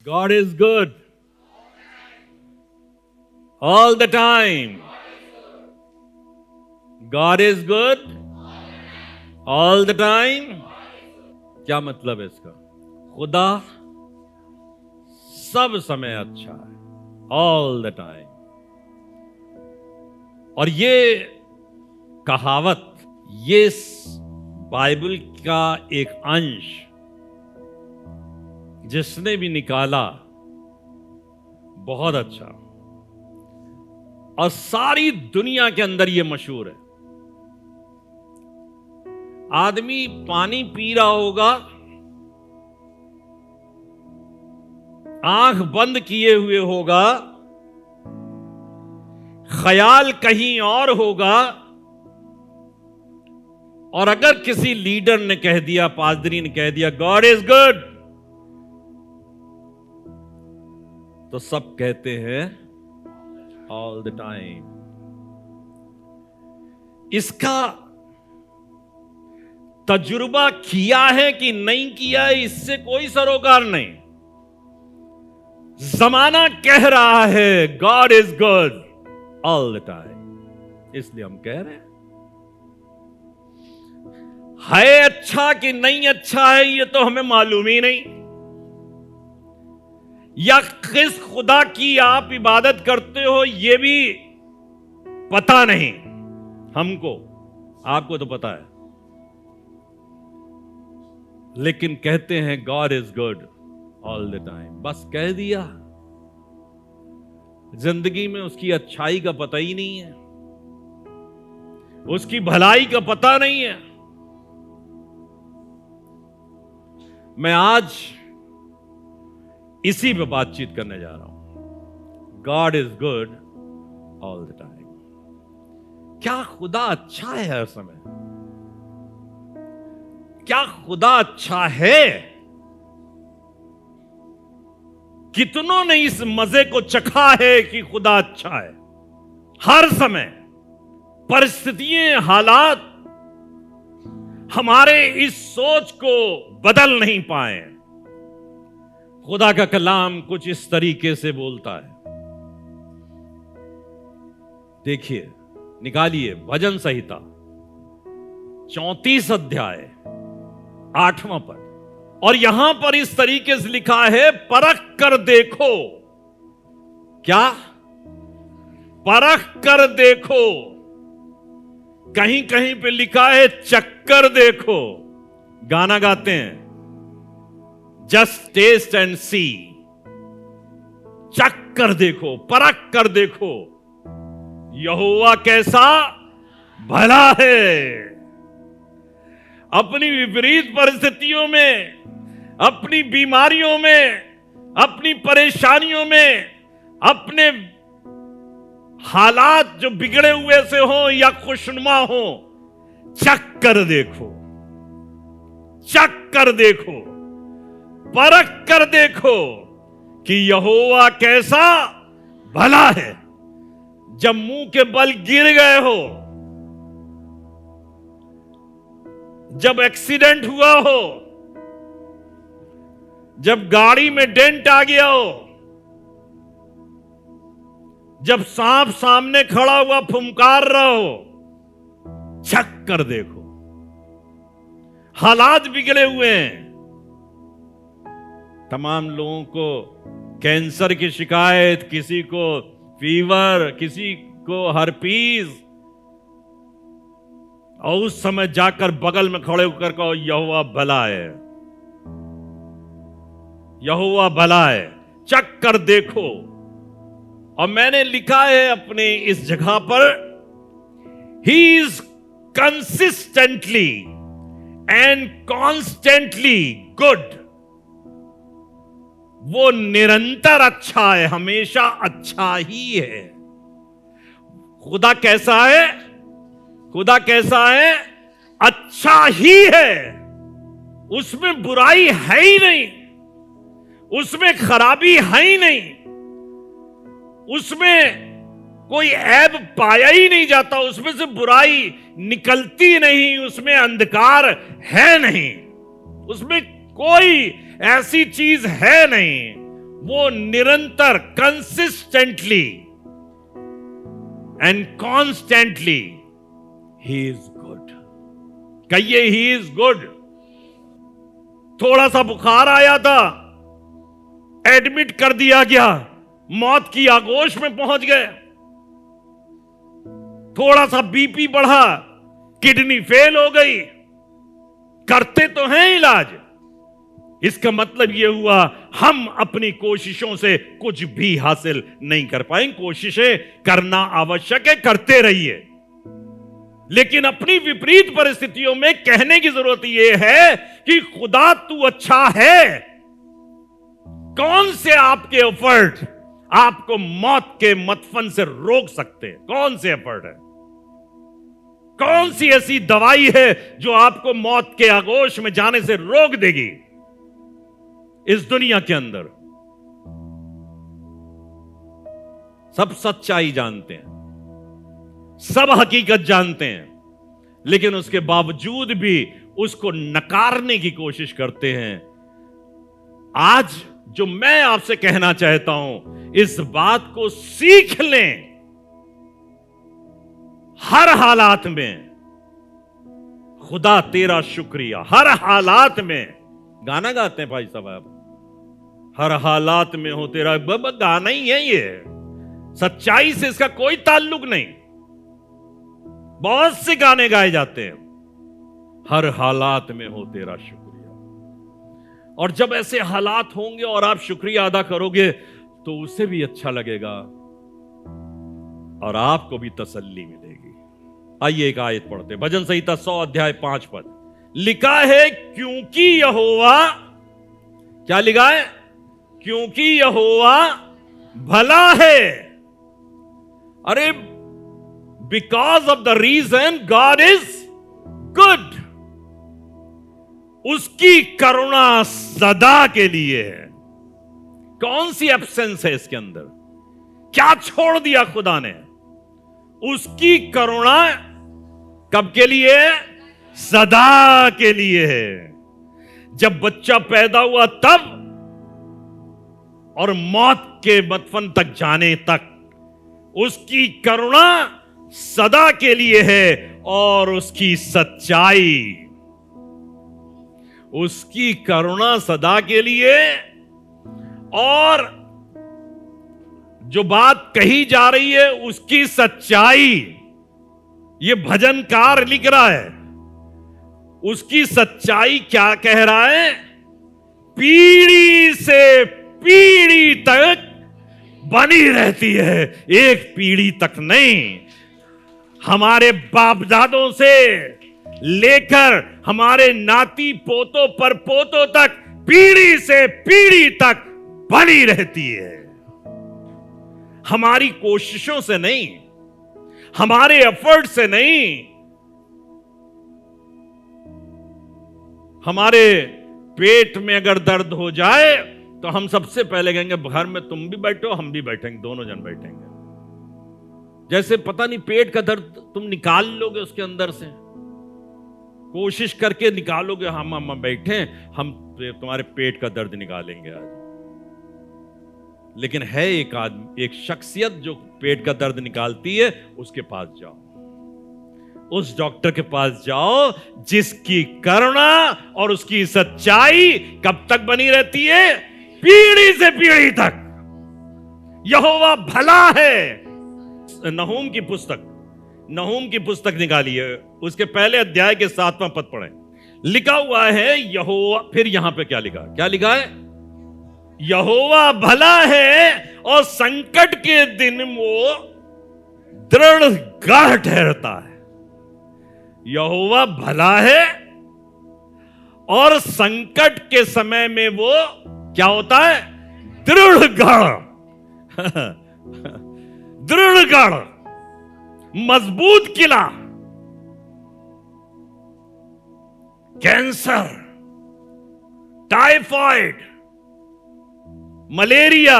God is good all the time. God is good all the time. क्या मतलब है इसका? खुदा सब समय अच्छा है, all the time. और ये कहावत, ये बाइबल का एक अंश जिसने भी निकाला बहुत अच्छा, और सारी दुनिया के अंदर ये मशहूर है. आदमी पानी पी रहा होगा, आंख बंद किए हुए होगा, ख्याल कहीं और होगा, और अगर किसी लीडर ने कह दिया, पादरी ने कह दिया गॉड इज गुड, तो सब कहते हैं ऑल द टाइम. इसका तजुर्बा किया है कि नहीं किया है, इससे कोई सरोकार नहीं. जमाना कह रहा है God is good all the time, इसलिए हम कह रहे हैं. है अच्छा कि नहीं अच्छा है ये तो हमें मालूम ही नहीं, या किस खुदा की आप इबादत करते हो ये भी पता नहीं हमको. आपको तो पता है, लेकिन कहते हैं God is good all the time. बस कह दिया, जिंदगी में उसकी अच्छाई का पता ही नहीं है, उसकी भलाई का पता नहीं है. मैं आज इसी पे बातचीत करने जा रहा हूं. God is good all the time. क्या खुदा अच्छा है हर समय? क्या खुदा अच्छा है? कितनों ने इस मजे को चखा है कि खुदा अच्छा है? हर समय परिस्थितियां, हालात हमारे इस सोच को बदल नहीं पाए. खुदा का कलाम कुछ इस तरीके से बोलता है. देखिए, निकालिए भजन संहिता 34 अध्याय 8वां पद, और यहां पर इस तरीके से लिखा है परख कर देखो. क्या? परख कर देखो. कहीं कहीं पे लिखा है चक्कर देखो. गाना गाते हैं जस्ट टेस्ट एंड सी. चक्कर देखो, परख कर देखो, यहोवा कैसा भला है. अपनी विपरीत परिस्थितियों में, अपनी बीमारियों में, अपनी परेशानियों में, अपने हालात जो बिगड़े हुए से हो या खुशनुमा हो, चख कर देखो, चख कर देखो, परख कर देखो कि यहोवा कैसा भला है. जब मुंह के बल गिर गए हो, जब एक्सीडेंट हुआ हो, जब गाड़ी में डेंट आ गया हो, जब सांप सामने खड़ा हुआ फुंकार रहा हो, चख कर देखो. हालात बिगड़े हुए हैं. तमाम लोगों को कैंसर की शिकायत, किसी को फीवर, किसी को हर्पीज, और उस समय जाकर बगल में खड़े होकर कहो यहोवा भला है, यहोवा भला है, चख कर देखो. और मैंने लिखा है अपने इस जगह पर, he is consistently and constantly good. वो निरंतर अच्छा है, हमेशा अच्छा ही है. खुदा कैसा है? खुदा कैसा है? अच्छा ही है. उसमें बुराई है ही नहीं, उसमें खराबी है ही नहीं, उसमें कोई ऐब पाया ही नहीं जाता, उसमें से बुराई निकलती नहीं, उसमें अंधकार है नहीं, उसमें कोई ऐसी चीज है नहीं. वो निरंतर consistently and constantly he is good. कहिए ही इज गुड। थोड़ा सा बुखार आया था, एडमिट कर दिया गया, मौत की आगोश में पहुंच गए। थोड़ा सा बीपी बढ़ा, किडनी फेल हो गई। करते तो हैं इलाज, इसका मतलब यह हुआ हम अपनी कोशिशों से कुछ भी हासिल नहीं कर पाएंगे। कोशिशें करना आवश्यक है, करते रहिए, लेकिन अपनी विपरीत परिस्थितियों में कहने की जरूरत यह है कि खुदा तू अच्छा है। कौन से आपके एफर्ट आपको मौत के मतफन से रोक सकते हैं? कौन से एफर्ट है? कौन सी ऐसी दवाई है जो आपको मौत के आगोश में जाने से रोक देगी? इस दुनिया के अंदर सब सच्चाई जानते हैं, सब हकीकत जानते हैं, लेकिन उसके बावजूद भी उसको नकारने की कोशिश करते हैं। आज जो मैं आपसे कहना चाहता हूं, इस बात को सीख लें। हर हालात में खुदा तेरा शुक्रिया, हर हालात में। गाना गाते हैं भाई साहब, हर हालात में हो तेरा। गाना ही है ये, सच्चाई से इसका कोई ताल्लुक नहीं। बहुत से गाने गाए जाते हैं, हर हालात में हो तेरा शुक्रिया। और जब ऐसे हालात होंगे और आप शुक्रिया अदा करोगे तो उसे भी अच्छा लगेगा और आपको भी तसल्ली मिलेगी। आइए एक आयत पढ़ते, भजन संहिता 100 अध्याय 5 पद। लिखा है क्योंकि यहोवा, क्या लिखा है? क्योंकि यहोवा भला है। अरे because of the reason God is good. उसकी करुणा सदा के लिए है। कौन सी एब्सेंस है इसके अंदर? क्या छोड़ दिया खुदा ने? उसकी करुणा कब के लिए? सदा के लिए है। जब बच्चा पैदा हुआ तब और मौत के मतफन तक जाने तक उसकी करुणा सदा के लिए है। और उसकी सच्चाई, उसकी करुणा सदा के लिए। और जो बात कही जा रही है उसकी सच्चाई, ये भजनकार लिख रहा है। उसकी सच्चाई क्या कह रहा है? पीढ़ी से पीढ़ी तक बनी रहती है, एक पीढ़ी तक नहीं। हमारे बाप दादों से लेकर हमारे नाती पोतों पर पोतों तक, पीढ़ी से पीढ़ी तक बनी रहती है। हमारी कोशिशों से नहीं, हमारे एफर्ट से नहीं। हमारे पेट में अगर दर्द हो जाए तो हम सबसे पहले कहेंगे घर में तुम भी बैठो, हम भी बैठेंगे, दोनों जन बैठेंगे। जैसे पता नहीं पेट का दर्द तुम निकाल लोगे उसके अंदर से, कोशिश करके निकालोगे। हम बैठे, हम तुम्हारे पेट का दर्द निकालेंगे आज। लेकिन है एक आदमी, एक शख्सियत जो पेट का दर्द निकालती है, उसके पास जाओ, उस डॉक्टर के पास जाओ जिसकी करुणा और उसकी सच्चाई कब तक बनी रहती है? पीढ़ी से पीढ़ी तक। यहोवा भला है। नहूम की पुस्तक निकाली है, उसके पहले अध्याय के 7वां पद पढ़ें। लिखा हुआ है यहोवा, फिर यहां पे क्या लिखा? क्या लिखा है? यहोवा भला है और संकट के दिन वो दृढ़ गाढ़ ठहरता है। यहोवा भला है और संकट के समय में वो क्या होता है? दृढ़ गाढ़ दृढ़ गाढ़, मजबूत किला। कैंसर, टाइफाइड, मलेरिया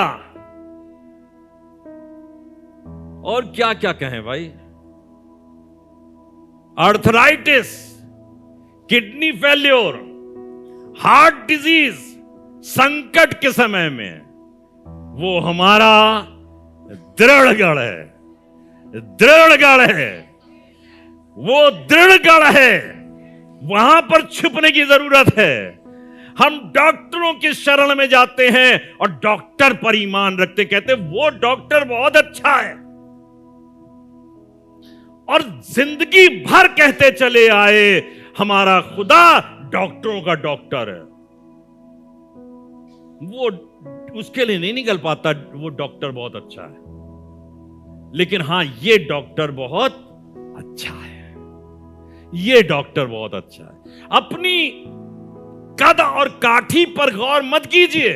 और क्या क्या कहें भाई, arthritis, kidney failure, heart disease, संकट के समय में वो हमारा दृढ़ गढ़ है, दृढ़ गढ़ है, वो दृढ़ गढ़ है। वहां पर छुपने की जरूरत है। हम डॉक्टरों की शरण में जाते हैं और डॉक्टर पर ईमान रखते, कहते वो डॉक्टर बहुत अच्छा है, और जिंदगी भर कहते चले आए हमारा खुदा डॉक्टरों का डॉक्टर है। वो उसके लिए नहीं निकल पाता वो डॉक्टर बहुत अच्छा है, लेकिन हां ये डॉक्टर बहुत अच्छा है, ये डॉक्टर बहुत अच्छा है। अपनी कद और काठी पर गौर मत कीजिए,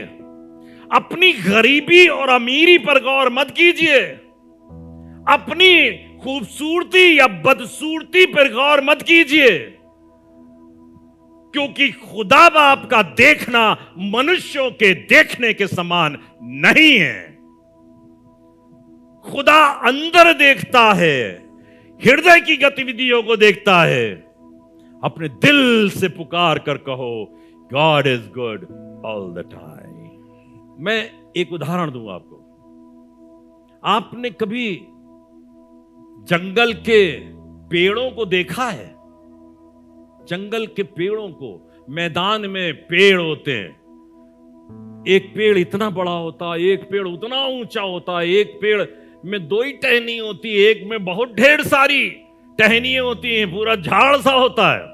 अपनी गरीबी और अमीरी पर गौर मत कीजिए, अपनी खूबसूरती या बदसूरती पर गौर मत कीजिए, क्योंकि खुदा बाप का देखना मनुष्यों के देखने के समान नहीं है। खुदा अंदर देखता है, हृदय की गतिविधियों को देखता है। अपने दिल से पुकार कर कहो, God is good all the time. मैं एक उदाहरण दूंगा आपको। आपने कभी जंगल के पेड़ों को देखा है? जंगल के पेड़ों को, मैदान में पेड़ होते हैं, एक पेड़ इतना बड़ा होता है, एक पेड़ उतना ऊंचा होता है, एक पेड़ में 2 ही टहनी होती है, एक में बहुत ढेर सारी टहनियां होती हैं, पूरा झाड़ सा होता है।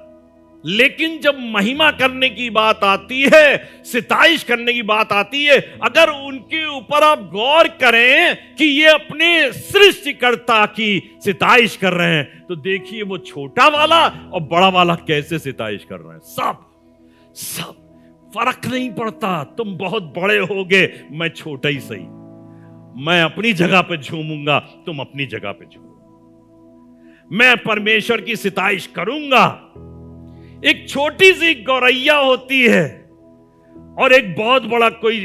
लेकिन जब महिमा करने की बात आती है, सिताइश करने की बात आती है, अगर उनके ऊपर आप गौर करें कि ये अपने सृष्टिकर्ता की सिताइश कर रहे हैं, तो देखिए वो छोटा वाला और बड़ा वाला कैसे सिताइश कर रहे हैं। सब फर्क नहीं पड़ता। तुम बहुत बड़े होगे, मैं छोटा ही सही, मैं अपनी जगह पे झूमूंगा, तुम अपनी जगह पे झूमो, मैं परमेश्वर की सिताइश करूंगा। एक छोटी सी गौरैया होती है और एक बहुत बड़ा कोई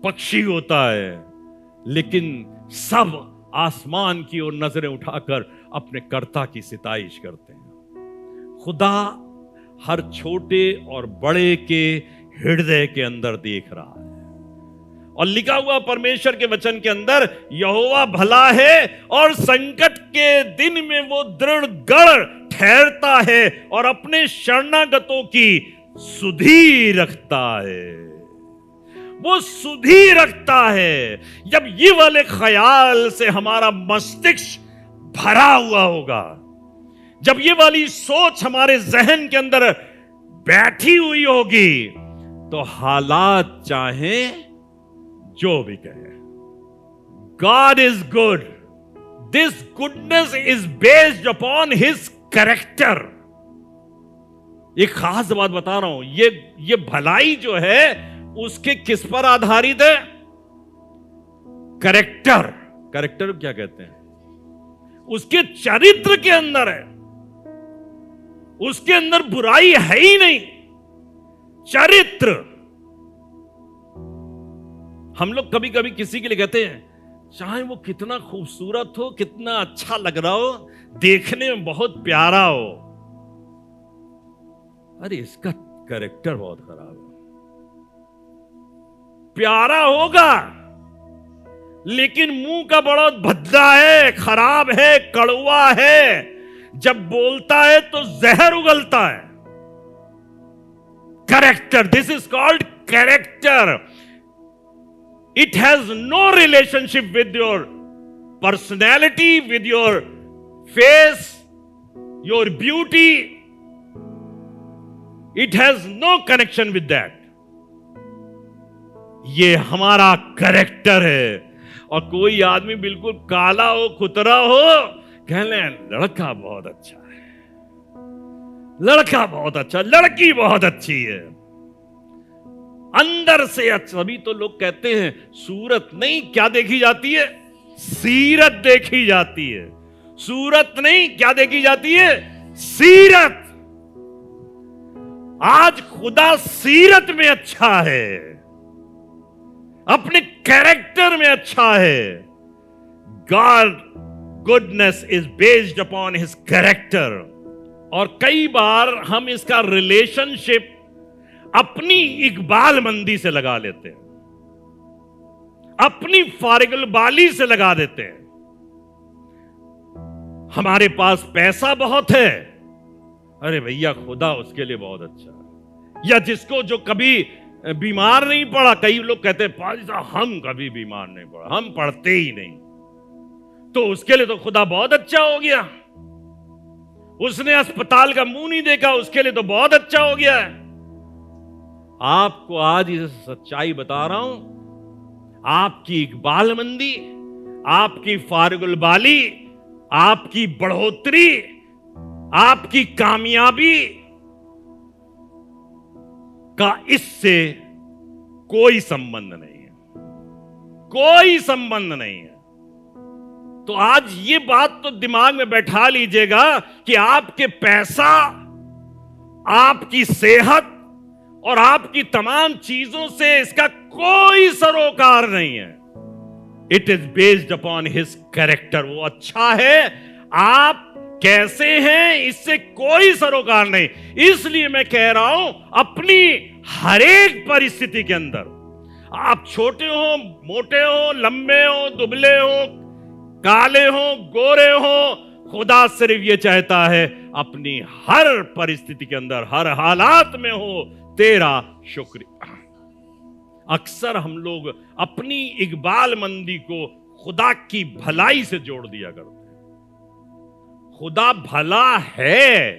पक्षी होता है, लेकिन सब आसमान की ओर नजरें उठाकर अपने कर्ता की सिताइश करते हैं। खुदा हर छोटे और बड़े के हृदय के अंदर देख रहा है, और लिखा हुआ परमेश्वर के वचन के अंदर, यहोवा भला है और संकट के दिन में वो दृढ़ गढ़ ठहरता है और अपने शरणागतों की सुधि रखता है। वो सुधि रखता है। जब ये वाले ख्याल से हमारा मस्तिष्क भरा हुआ होगा, जब ये वाली सोच हमारे जहन के अंदर बैठी हुई होगी, तो हालात चाहे जो भी कहे, God is good. This goodness is based upon his character. एक खास बात बता रहा हूं, ये भलाई जो है उसके किस पर आधारित है? कैरेक्टर। कैरेक्टर क्या कहते हैं? उसके चरित्र के अंदर है। उसके अंदर बुराई है ही नहीं, चरित्र। हम लोग कभी कभी किसी के लिए कहते हैं, चाहे वो कितना खूबसूरत हो, कितना अच्छा लग रहा हो, देखने में बहुत प्यारा हो, अरे इसका कैरेक्टर बहुत खराब है। प्यारा होगा लेकिन मुंह का बड़ा भद्दा है, खराब है, कड़वा है, जब बोलता है तो जहर उगलता है। Character, this is called character. It has no relationship with your personality, with your face, your beauty. It has no connection with that. ये हमारा कैरेक्टर है। और कोई आदमी बिल्कुल काला हो, खुतरा हो, कह ले लड़का बहुत अच्छा है, लड़का बहुत अच्छा, लड़की बहुत अच्छी है, अंदर से अच्छा। अभी तो लोग कहते हैं सूरत नहीं, क्या देखी जाती है? सीरत देखी जाती है। सूरत नहीं, क्या देखी जाती है? सीरत। आज खुदा सीरत में अच्छा है, अपने कैरेक्टर में अच्छा है। God goodness is based upon his character. और कई बार हम इसका रिलेशनशिप अपनी इकबाल मंदी से लगा लेते हैं, अपनी फारिगुल बाली से लगा देते हैं। हमारे पास पैसा बहुत है, अरे भैया खुदा उसके लिए बहुत अच्छा है। या जिसको जो कभी बीमार नहीं पड़ा, कई लोग कहते हैं पाजी साहब हम कभी बीमार नहीं पड़ा, हम पढ़ते ही नहीं, तो उसके लिए तो खुदा बहुत अच्छा हो गया। उसने अस्पताल का मुंह नहीं देखा, उसके लिए तो बहुत अच्छा हो गया है। आपको आज इस सच्चाई बता रहा हूं, आपकी इकबालमंदी, आपकी फारिगुल बाली, आपकी बढ़ोतरी, आपकी कामयाबी का इससे कोई संबंध नहीं है, कोई संबंध नहीं है। तो आज ये बात तो दिमाग में बैठा लीजिएगा कि आपके पैसा, आपकी सेहत और आपकी तमाम चीजों से इसका कोई सरोकार नहीं है। It is based upon his character. वो अच्छा है, आप कैसे हैं इससे कोई सरोकार नहीं। इसलिए मैं कह रहा हूं, अपनी हर एक परिस्थिति के अंदर, आप छोटे हो, मोटे हो, लंबे हो, दुबले हो, काले हो, गोरे हो, खुदा सिर्फ ये चाहता है अपनी हर परिस्थिति के अंदर, हर हालात में हो, तेरा शुक्रिया। अक्सर हम लोग अपनी इकबालमंदी को खुदा की भलाई से जोड़ दिया करते हैं। खुदा भला है।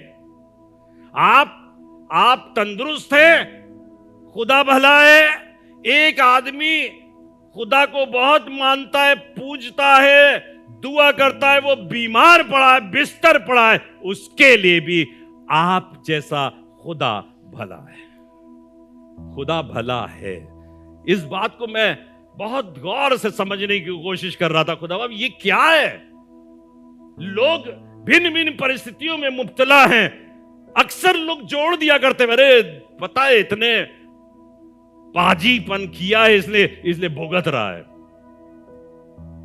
आप तंदुरुस्त हैं, खुदा भला है। एक आदमी खुदा को बहुत मानता है, पूजता है, दुआ करता है, वो बीमार पड़ा है, बिस्तर पड़ा है, उसके लिए भी आप जैसा खुदा भला है। खुदा भला है। इस बात को मैं बहुत गौर से समझने की कोशिश कर रहा था। खुदा बाब ये क्या है? लोग भिन्न भिन्न परिस्थितियों में मुब्तला हैं। अक्सर लोग जोड़ दिया करते, अरे पता है इतने पाजीपन किया है इसलिए भुगत रहा है।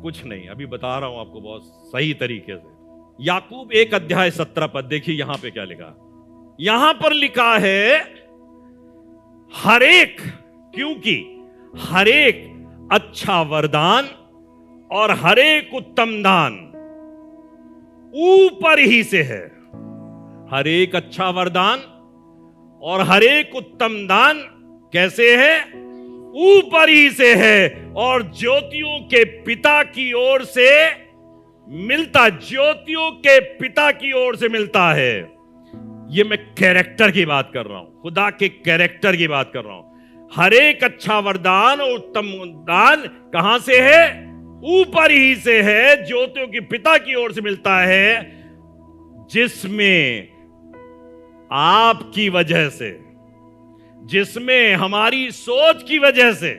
कुछ नहीं, अभी बता रहा हूं आपको बहुत सही तरीके से। याकूब 1:17 देखिए यहां पे क्या लिखा। यहां पर लिखा है हर एक, क्योंकि हर एक अच्छा वरदान और हर एक उत्तम दान ऊपर ही से है। हर एक अच्छा वरदान और हर एक उत्तम दान कैसे है? ऊपर ही से है और ज्योतियों के पिता की ओर से मिलता, ज्योतियों के पिता की ओर से मिलता है। ये मैं कैरेक्टर की बात कर रहा हूं, खुदा के कैरेक्टर की बात कर रहा हूं। हर एक अच्छा वरदान और उत्तम दान कहां से है? ऊपर ही से है, ज्योतियों के पिता की ओर से मिलता है, जिसमें आपकी वजह से, जिसमें हमारी सोच की वजह से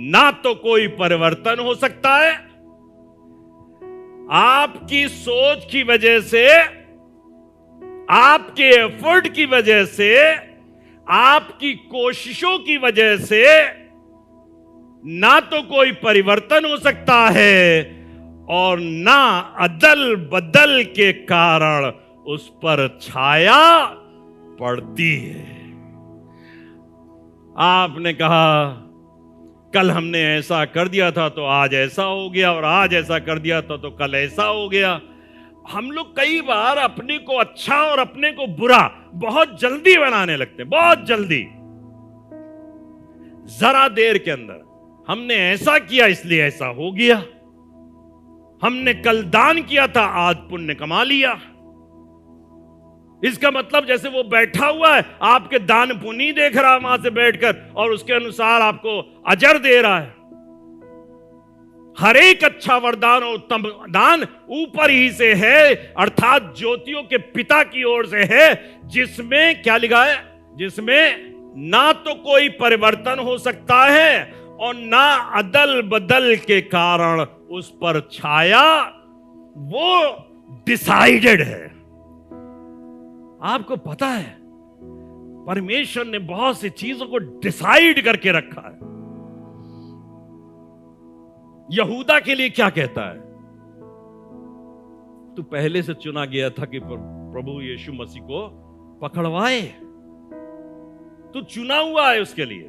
ना तो कोई परिवर्तन हो सकता है, आपकी सोच की वजह से, आपके एफर्ट की वजह से, आपकी कोशिशों की वजह से ना तो कोई परिवर्तन हो सकता है और ना अदल बदल के कारण उस पर छाया पड़ती है। आपने कहा कल हमने ऐसा कर दिया था तो आज ऐसा हो गया, और आज ऐसा कर दिया था तो कल ऐसा हो गया। हम लोग कई बार अपने को अच्छा और अपने को बुरा बहुत जल्दी बनाने लगते हैं, बहुत जल्दी। जरा देर के अंदर हमने ऐसा किया इसलिए ऐसा हो गया, हमने कल दान किया था आज पुण्य कमा लिया। इसका मतलब जैसे वो बैठा हुआ है, आपके दान पुण्य देख रहा है वहां से बैठकर, और उसके अनुसार आपको अजर दे रहा है। हर एक अच्छा वरदान और उत्तम दान ऊपर ही से है, अर्थात ज्योतियों के पिता की ओर से है, जिसमें क्या लिखा है? जिसमें ना तो कोई परिवर्तन हो सकता है और ना अदल बदल के कारण उस पर छाया, वो डिसाइडेड है। आपको पता है परमेश्वर ने बहुत सी चीजों को डिसाइड करके रखा है। यहूदा के लिए क्या कहता है? तू पहले से चुना गया था कि प्रभु यीशु मसीह को पकड़वाए, तू चुना हुआ है उसके लिए।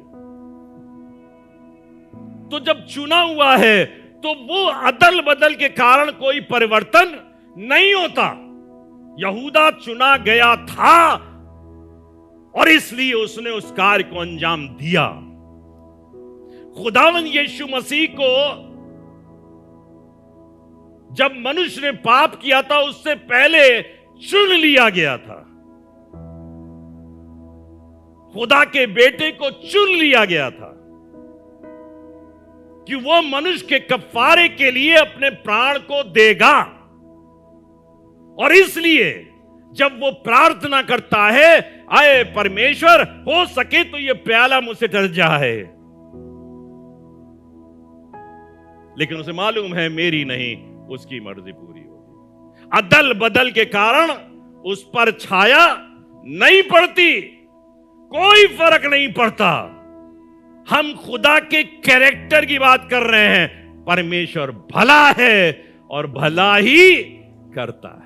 तो जब चुना हुआ है तो वो अदल बदल के कारण कोई परिवर्तन नहीं होता। यहूदा चुना गया था और इसलिए उसने उस कार्य को अंजाम दिया। खुदावंद यीशु मसीह को जब मनुष्य ने पाप किया था उससे पहले चुन लिया गया था। खुदा के बेटे को चुन लिया गया था कि वो मनुष्य के कफारे के लिए अपने प्राण को देगा। और इसलिए जब वो प्रार्थना करता है, आए परमेश्वर, हो सके तो ये प्याला मुझसे टल जाए, लेकिन उसे मालूम है मेरी नहीं उसकी मर्जी पूरी होगी। अदल बदल के कारण उस पर छाया नहीं पड़ती, कोई फर्क नहीं पड़ता। हम खुदा के कैरेक्टर की बात कर रहे हैं। परमेश्वर भला है और भला ही करता है।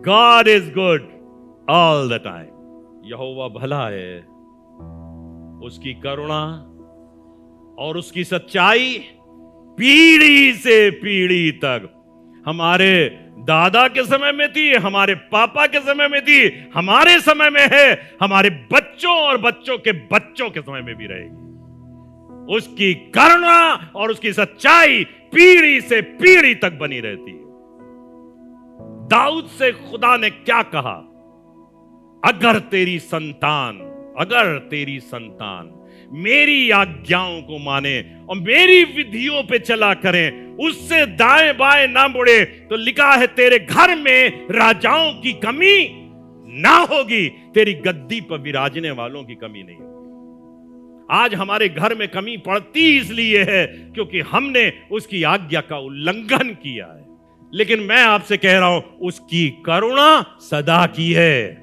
God is good all the time। यहोवा भला है, उसकी करुणा और उसकी सच्चाई पीढ़ी से पीढ़ी तक, हमारे दादा के समय में थी, हमारे पापा के समय में थी, हमारे समय में है, हमारे बच्चों और बच्चों के बच्चों के समय में भी रहेगी। उसकी करुणा और उसकी सच्चाई पीढ़ी से पीढ़ी तक बनी रहती है। दाऊद से खुदा ने क्या कहा? अगर तेरी संतान मेरी आज्ञाओं को माने और मेरी विधियों पे चला करें, उससे दाएं बाएं ना मुड़े, तो लिखा है तेरे घर में राजाओं की कमी ना होगी, तेरी गद्दी पर विराजने वालों की कमी नहीं होगी। आज हमारे घर में कमी पड़ती इसलिए है क्योंकि हमने उसकी आज्ञा का उल्लंघन किया है। लेकिन मैं आपसे कह रहा हूं, उसकी करुणा सदा की है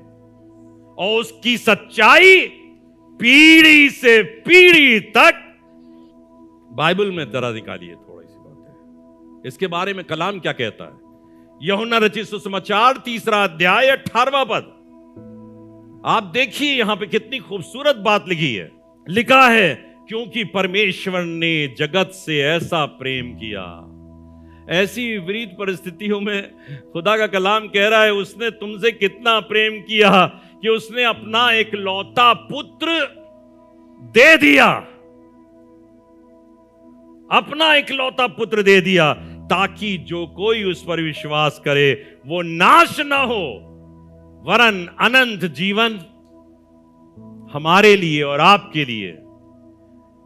और उसकी सच्चाई पीढ़ी से पीढ़ी तक। बाइबल में जरा निकालिए, थोड़ी सी बात है इसके बारे में। कलाम क्या कहता है? यूहन्ना रचित सुसमाचार 3 अध्याय 18वां पद। आप देखिए यहां पे कितनी खूबसूरत बात लिखी है। लिखा है, क्योंकि परमेश्वर ने जगत से ऐसा प्रेम किया। ऐसी विपरीत परिस्थितियों में खुदा का कलाम कह रहा है, उसने तुमसे कितना प्रेम किया कि उसने अपना एक लौता पुत्र दे दिया। अपना एक लौता पुत्र दे दिया ताकि जो कोई उस पर विश्वास करे वो नाश ना हो वरन अनंत जीवन हमारे लिए और आपके लिए।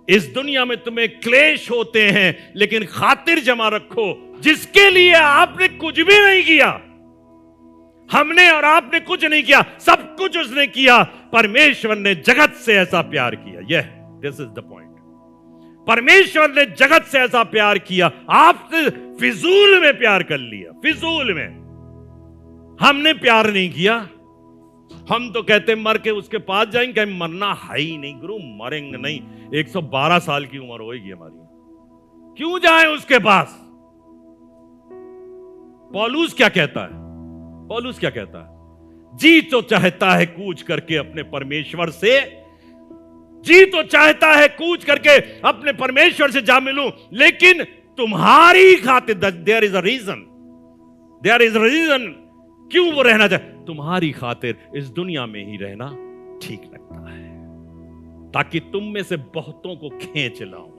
इस दुनिया में तुम्हें क्लेश होते हैं, लेकिन खातिर जमा रखो जिसके लिए आपने कुछ भी नहीं किया। हमने और आपने कुछ नहीं किया, सब कुछ उसने किया। परमेश्वर ने जगत से ऐसा प्यार किया। This is the point. परमेश्वर ने जगत से ऐसा प्यार किया, आपने फिजूल में प्यार कर लिया। फिजूल में हमने प्यार नहीं किया। हम तो कहते मर के उसके पास जाएंगे, मरना है ही नहीं गुरु, मरेंगे नहीं। 112 साल की उम्र होगी हमारी, क्यों जाएं उसके पास? पौलुस क्या कहता है? पौलुस क्या कहता है? जी तो चाहता है कूच करके अपने परमेश्वर से, जी तो चाहता है कूच करके अपने परमेश्वर से जा मिलूं, लेकिन तुम्हारी खातिर, there is a reason, there is a reason क्यों वो रहना चाहे। तुम्हारी खातिर इस दुनिया में ही रहना ठीक लगता है, ताकि तुम में से बहुतों को खींच लाऊं,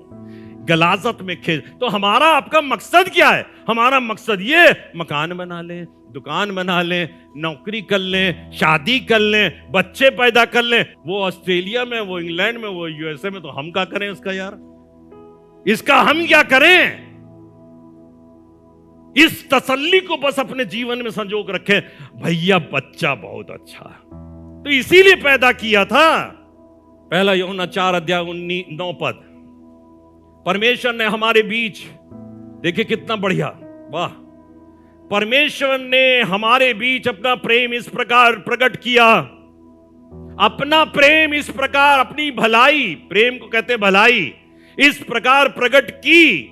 गलाजत में खींच। तो हमारा आपका मकसद क्या है? हमारा मकसद ये, मकान बना लें, दुकान बना लें, नौकरी कर लें, शादी कर लें, बच्चे पैदा कर लें। वो ऑस्ट्रेलिया में, वो इंग्लैंड में, वो यूएसए में, तो हम क्या करें इसका यार? इसका हम क्या करें? इस तसल्ली को बस अपने जीवन में संजोग रखें, भैया बच्चा बहुत अच्छा तो इसीलिए पैदा किया था। पहला यूहन्ना 4 अध्याय 9 पद। परमेश्वर ने हमारे बीच, देखिए कितना बढ़िया, वाह, परमेश्वर ने हमारे बीच अपना प्रेम इस प्रकार प्रकट किया। अपना प्रेम इस प्रकार, अपनी भलाई, प्रेम को कहते भलाई, इस प्रकार प्रकट की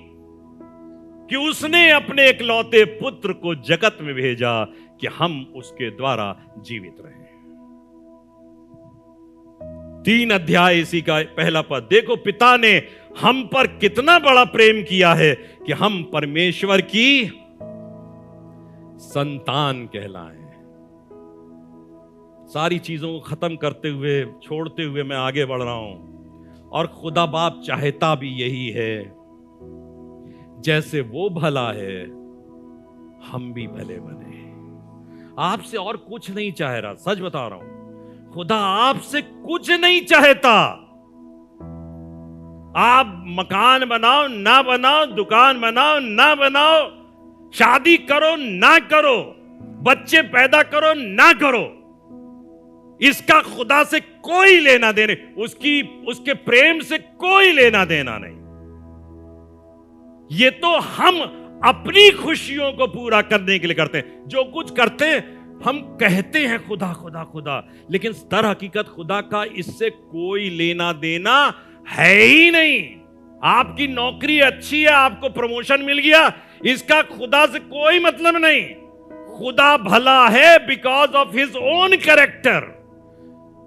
कि उसने अपने इकलौते पुत्र को जगत में भेजा कि हम उसके द्वारा जीवित रहें। 3 अध्याय इसी का पहला पद देखो। पिता ने हम पर कितना बड़ा प्रेम किया है कि हम परमेश्वर की संतान कहलाएं। सारी चीजों को खत्म करते हुए, छोड़ते हुए मैं आगे बढ़ रहा हूं। और खुदा बाप चाहता भी यही है, जैसे वो भला है हम भी भले बने। आपसे और कुछ नहीं चाह रहा, सच बता रहा हूं। खुदा आपसे कुछ नहीं चाहता। आप मकान बनाओ ना बनाओ, दुकान बनाओ ना बनाओ, शादी करो ना करो, बच्चे पैदा करो ना करो, इसका खुदा से कोई लेना देने, उसके प्रेम से कोई लेना देना नहीं। ये तो हम अपनी खुशियों को पूरा करने के लिए करते हैं। जो कुछ करते हैं हम कहते हैं खुदा खुदा खुदा, लेकिन दर हकीकत खुदा का इससे कोई लेना देना है ही नहीं। आपकी नौकरी अच्छी है, आपको प्रमोशन मिल गया, इसका खुदा से कोई मतलब नहीं। खुदा भला है because of his own character,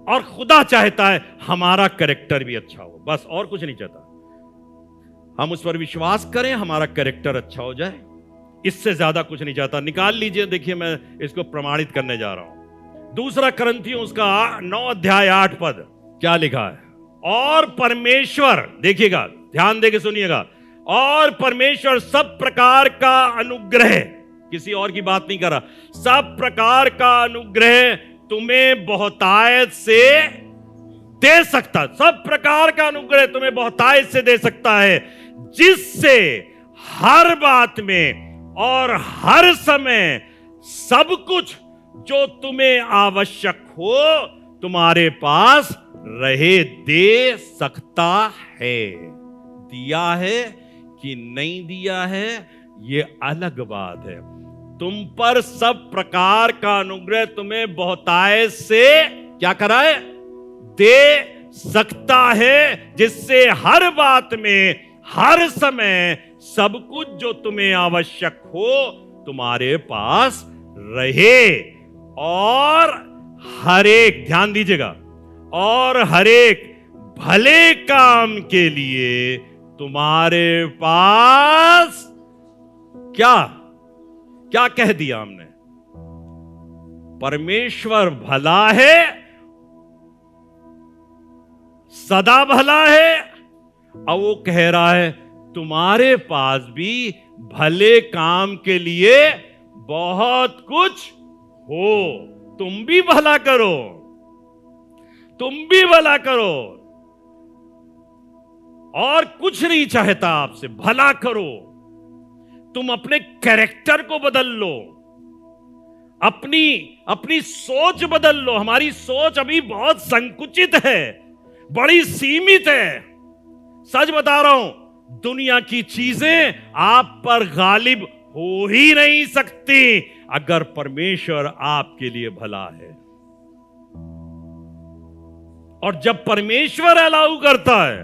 और खुदा चाहता है हमारा कैरेक्टर भी अच्छा हो, बस और कुछ नहीं चाहता। हम उस पर विश्वास करें, हमारा कैरेक्टर अच्छा हो जाए, इससे ज्यादा कुछ नहीं चाहता। निकाल लीजिए, देखिए मैं इसको प्रमाणित करने जा रहा हूं। दूसरा करंथियों उसका 9 अध्याय 8 पद क्या लिखा है? और परमेश्वर, देखिएगा ध्यान देके सुनिएगा, और परमेश्वर सब प्रकार का अनुग्रह, किसी और की बात नहीं कर रहा, सब प्रकार का अनुग्रह तुम्हें बहुतायत से दे सकता, सब प्रकार का अनुग्रह तुम्हें बहुतायत से दे सकता है, जिससे हर बात में और हर समय सब कुछ जो तुम्हें आवश्यक हो तुम्हारे पास रहे दे सकता है। दिया है कि नहीं दिया है ये अलग बात है। तुम पर सब प्रकार का अनुग्रह तुम्हें बहुतायत से क्या कराए? दे सकता है, जिससे हर बात में हर समय सब कुछ जो तुम्हें आवश्यक हो तुम्हारे पास रहे, और हर एक, ध्यान दीजिएगा, और हर एक भले काम के लिए तुम्हारे पास क्या क्या कह दिया हमने? परमेश्वर भला है, सदा भला है, और वो कह रहा है तुम्हारे पास भी भले काम के लिए बहुत कुछ हो। तुम भी भला करो, तुम भी भला करो, और कुछ नहीं चाहता आपसे, भला करो। तुम अपने कैरेक्टर को बदल लो, अपनी सोच बदल लो। हमारी सोच अभी बहुत संकुचित है, बड़ी सीमित है। सच बता रहा हूं, दुनिया की चीजें आप पर गालिब हो ही नहीं सकती अगर परमेश्वर आपके लिए भला है। और जब परमेश्वर अलाउ करता है,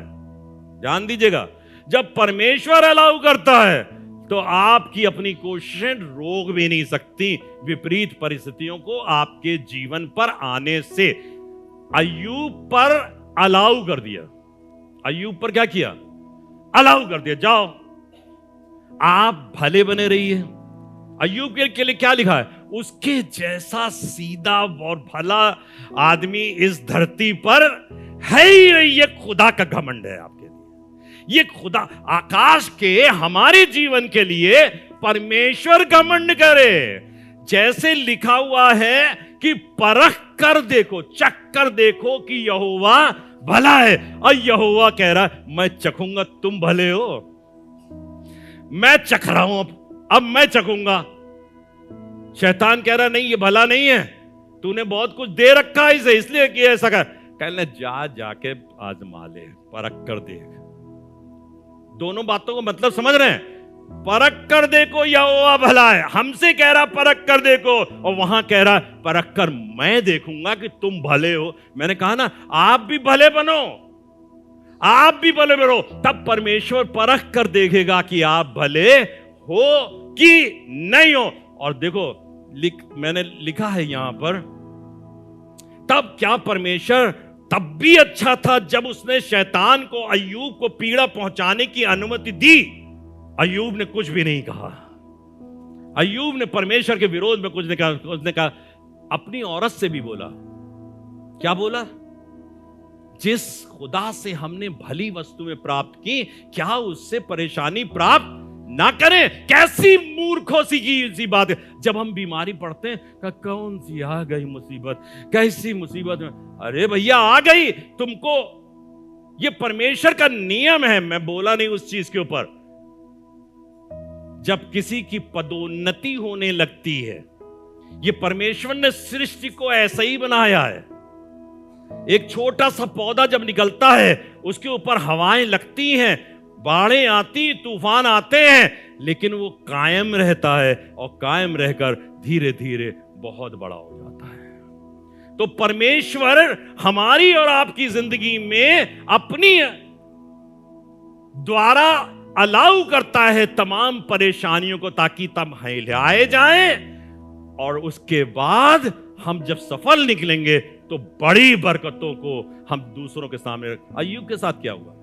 ध्यान दीजिएगा, जब परमेश्वर अलाउ करता है तो आपकी अपनी कोशिशें रोक भी नहीं सकती विपरीत परिस्थितियों को आपके जीवन पर आने से। अय्यूब पर अलाउ कर दिया, अय्यूब पर क्या किया? अलाउ कर दिया, जाओ आप भले बने रहिए। अय्यूब के लिए क्या लिखा है? उसके जैसा सीधा और भला आदमी इस धरती पर है ही नहीं। ये खुदा का घमंड है आपके लिए, ये खुदा आकाश के हमारे जीवन के लिए परमेश्वर घमंड करे। जैसे लिखा हुआ है कि परख कर देखो, चख कर देखो कि यहोवा भला है। और यहोवा कह रहा है मैं चखूंगा, तुम भले हो, मैं चख रहा हूं, अब मैं चखूंगा। शैतान कह रहा नहीं ये भला नहीं है, तूने बहुत कुछ दे रखा है इसे, इसलिए किया ऐसा कर। कहने जाके आजमा ले, परख कर देख। दोनों बातों को मतलब समझ रहे हैं? परख कर देखो यहोवा भला है, हमसे कह रहा परख कर देखो, और वहां कह रहा परख कर मैं देखूंगा कि तुम भले हो। मैंने कहा ना, आप भी भले बनो, आप भी भले बनो, तब परमेश्वर परख कर देखेगा कि आप भले हो कि नहीं हो। और देखो मैंने लिखा है यहां पर, तब क्या परमेश्वर तब भी अच्छा था जब उसने शैतान को अय्यूब को पीड़ा पहुंचाने की अनुमति दी। अय्यूब ने कुछ भी नहीं कहा। अय्यूब ने परमेश्वर के विरोध में कुछ नहीं कहा। उसने कहा, अपनी औरत से भी बोला। क्या बोला? जिस खुदा से हमने भली वस्तुएं प्राप्त की, क्या उससे परेशानी प्राप्त ना करें? कैसी मूर्खों सी बात है। जब हम बीमारी पड़ते हैं, कौन सी आ गई मुसीबत, कैसी मुसीबत में, अरे भैया आ गई तुमको। ये परमेश्वर का नियम है। मैं बोला नहीं उस चीज के ऊपर। जब किसी की पदोन्नति होने लगती है, ये परमेश्वर ने सृष्टि को ऐसा ही बनाया है। एक छोटा सा पौधा जब निकलता है, उसके ऊपर हवाएं लगती हैं, बाढ़ें आती, तूफान आते हैं, लेकिन वो कायम रहता है और कायम रहकर धीरे धीरे बहुत बड़ा हो जाता है। तो परमेश्वर हमारी और आपकी जिंदगी में अपनी द्वारा अलाउ करता है तमाम परेशानियों को, ताकि तब हिलाए जाएं, और उसके बाद हम जब सफल निकलेंगे तो बड़ी बरकतों को हम दूसरों के सामने रख। अय्यूब के साथ क्या हुआ?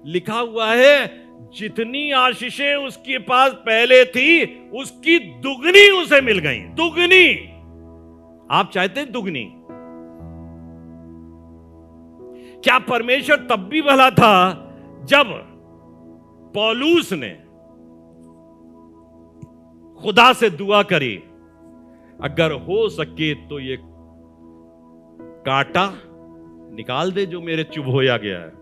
लिखा हुआ है, जितनी आशीषें उसके पास पहले थी, उसकी दुगनी उसे मिल गई। दुगनी। आप चाहते हैं दुगनी? क्या परमेश्वर तब भी भला था जब पौलुस ने खुदा से दुआ करी, अगर हो सके तो ये कांटा निकाल दे जो मेरे चुभोया गया है।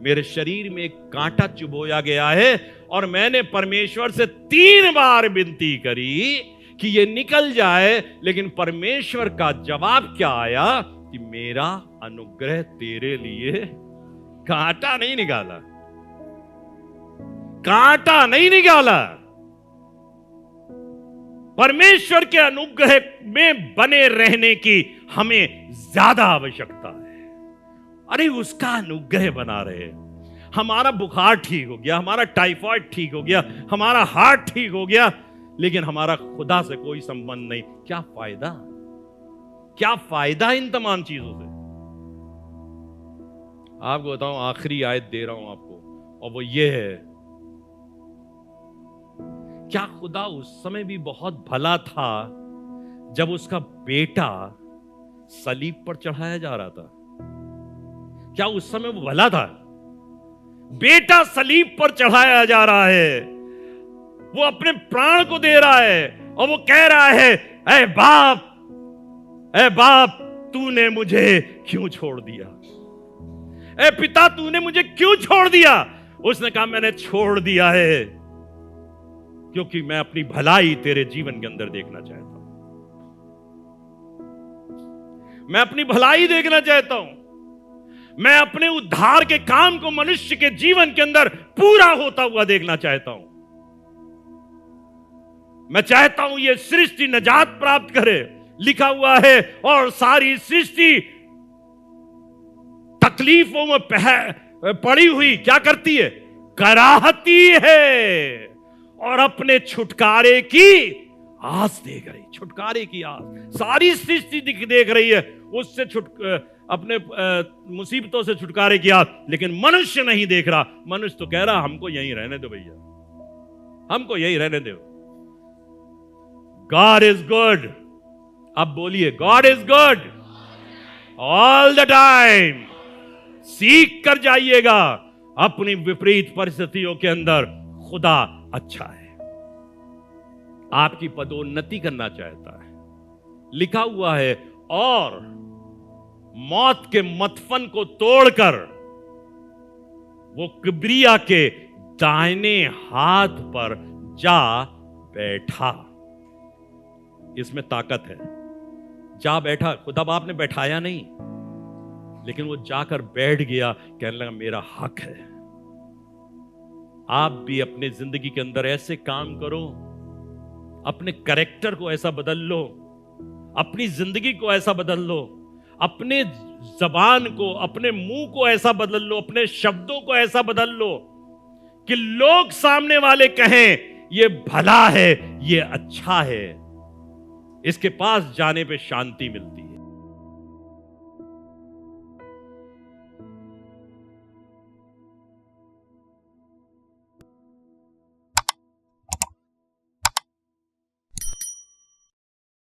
मेरे शरीर में एक कांटा चुभोया गया है, और मैंने परमेश्वर से 3 बार विनती करी कि ये निकल जाए, लेकिन परमेश्वर का जवाब क्या आया कि मेरा अनुग्रह तेरे लिए। कांटा नहीं निकाला, कांटा नहीं निकाला। परमेश्वर के अनुग्रह में बने रहने की हमें ज्यादा आवश्यकता है। अरे उसका अनुग्रह बना रहे। हमारा बुखार ठीक हो गया, हमारा टाइफाइड ठीक हो गया, हमारा हार्ट ठीक हो गया, लेकिन हमारा खुदा से कोई संबंध नहीं। क्या फायदा? क्या फायदा इन तमाम चीजों से? आपको बताऊं, आखिरी आयत दे रहा हूं आपको, और वो ये है, क्या खुदा उस समय भी बहुत भला था जब उसका बेटा सलीब पर चढ़ाया जा रहा था? क्या उस समय वो भला था? बेटा सलीब पर चढ़ाया जा रहा है, वो अपने प्राण को दे रहा है, और वो कह रहा है, ऐ बाप तूने मुझे क्यों छोड़ दिया? ऐ पिता तूने मुझे क्यों छोड़ दिया? उसने कहा, मैंने छोड़ दिया है क्योंकि मैं अपनी भलाई तेरे जीवन के अंदर देखना चाहता हूं। मैं अपनी भलाई देखना चाहता हूं। मैं अपने उद्धार के काम को मनुष्य के जीवन के अंदर पूरा होता हुआ देखना चाहता हूं। मैं चाहता हूं ये सृष्टि निजात प्राप्त करे। लिखा हुआ है, और सारी सृष्टि तकलीफों में पड़ी हुई क्या करती है? कराहती है, और अपने छुटकारे की आस देख रही। छुटकारे की आस सारी सृष्टि देख रही है, उससे अपने मुसीबतों से छुटकारे की आस, लेकिन मनुष्य नहीं देख रहा। मनुष्य तो कह रहा, हमको यहीं रहने दो भैया, हमको यहीं रहने दो। God is good. अब बोलिए, God is good all the time. सीख कर जाइएगा अपनी विपरीत परिस्थितियों के अंदर खुदा अच्छा है, आपकी पदोन्नति करना चाहता है। लिखा हुआ है, और मौत के मतफन को तोड़कर वो किब्रिया के दाहिने हाथ पर जा बैठा। इसमें ताकत है। जा बैठा, खुदा बाप ने बैठाया नहीं, लेकिन वो जाकर बैठ गया, कहने लगा मेरा हक है। आप भी अपने जिंदगी के अंदर ऐसे काम करो, अपने कैरेक्टर को ऐसा बदल लो, अपनी जिंदगी को ऐसा बदल लो, अपने जबान को, अपने मुंह को ऐसा बदल लो, अपने शब्दों को ऐसा बदल लो कि लोग सामने वाले कहें ये भला है, ये अच्छा है, इसके पास जाने पे शांति मिलती है।